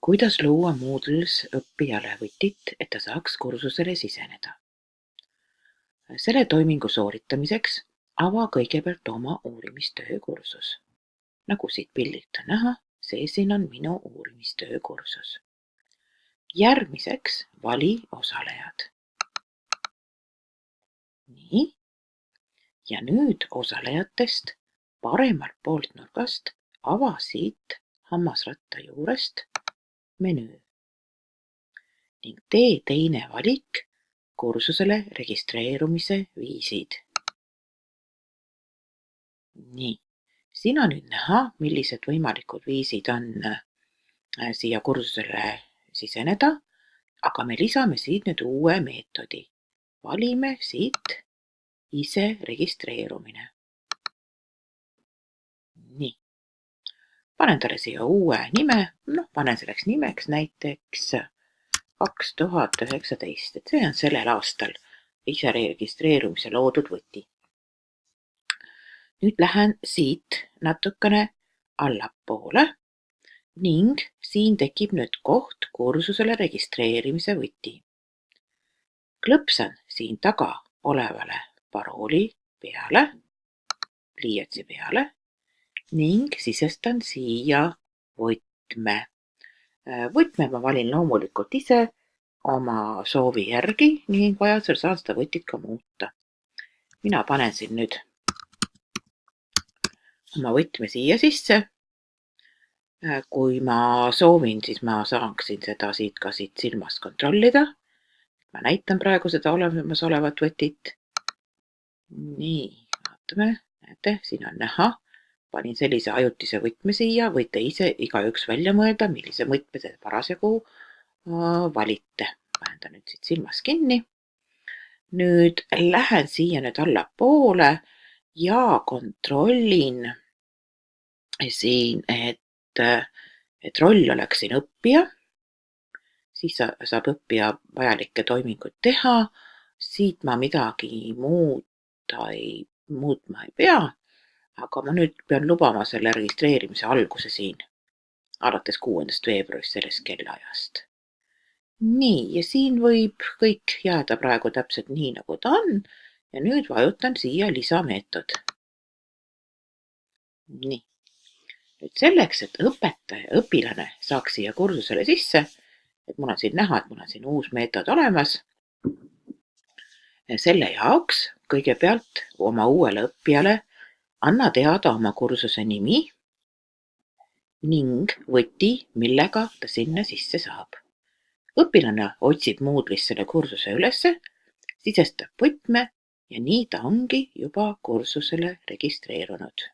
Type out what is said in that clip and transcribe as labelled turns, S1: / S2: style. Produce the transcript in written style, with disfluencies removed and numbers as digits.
S1: Kuidas luua Moodle'is õppijale võtit, et ta saaks kursusele siseneda? Selle toimingu sooritamiseks ava kõigepealt oma uurimistöö kursus. Nagu siit pildilt on näha, see siin on minu uurimistöö kursus. Järgmiseks vali osalejad. Nii. Ja nüüd osalejatest paremalt poolt nurgast ava siit hammasratta juurest menüü ning tee teine valik kursusele registreerumise viisid. Nii, siin on nüüd näha, millised võimalikud viisid on siia kursusele siseneda, aga me lisame siit nüüd uue meetodi. Valime siit ise registreerumine. Nii. Panen talle siia uue nime, panen selleks nimeks näiteks 2019, et see on sellel aastal ise registreerumise loodud võti. Nüüd lähen siit natukene allapoole ning siin tekib nüüd koht kursusele registreerimise võti. Klõpsan siin taga olevale parooli peale, pliiatsi peale ning sisestan siia võtme. Võtme ma valin loomulikult ise oma soovi järgi ning vajadusel saan seda võtit ka muuta. Mina panen siin nüüd oma võtme siia sisse. Kui ma soovin, siis ma saaksin seda siit ka siit silmast kontrollida. Ma näitan praegu seda olemasolevat võtit. Nii, vaatame, näete, siin on näha. Panin sellise ajutise võtme siia, võite ise igaüks välja mõelda, millise võtme te parasjagu valite. Panen ta nüüd siit silmas kinni. Nüüd lähen siia nüüd allapoole ja kontrollin siin, et roll oleks siin õppija. Siis saab õppija vajalikke toiminguid teha. Siit ma midagi muutma ei pea. Aga ma nüüd pean lubama selle registreerimise alguse siin, alates 6. veebruarist sellest kellaajast. Nii, ja siin võib kõik jääda praegu täpselt nii, nagu ta on. Ja nüüd vajutan siia lisameetod. Nii. Nüüd selleks, et õpilane saaks siia kursusele sisse, et mul on siin näha, et mul on siin uus meetod olemas. Selle jaoks kõigepealt oma uuele õppijale anna teada oma kursuse nimi ning võti, millega ta sinna sisse saab. Õpilane otsib Moodle'is selle kursuse ülesse, sisestab võtme ja nii ta ongi juba kursusele registreerunud.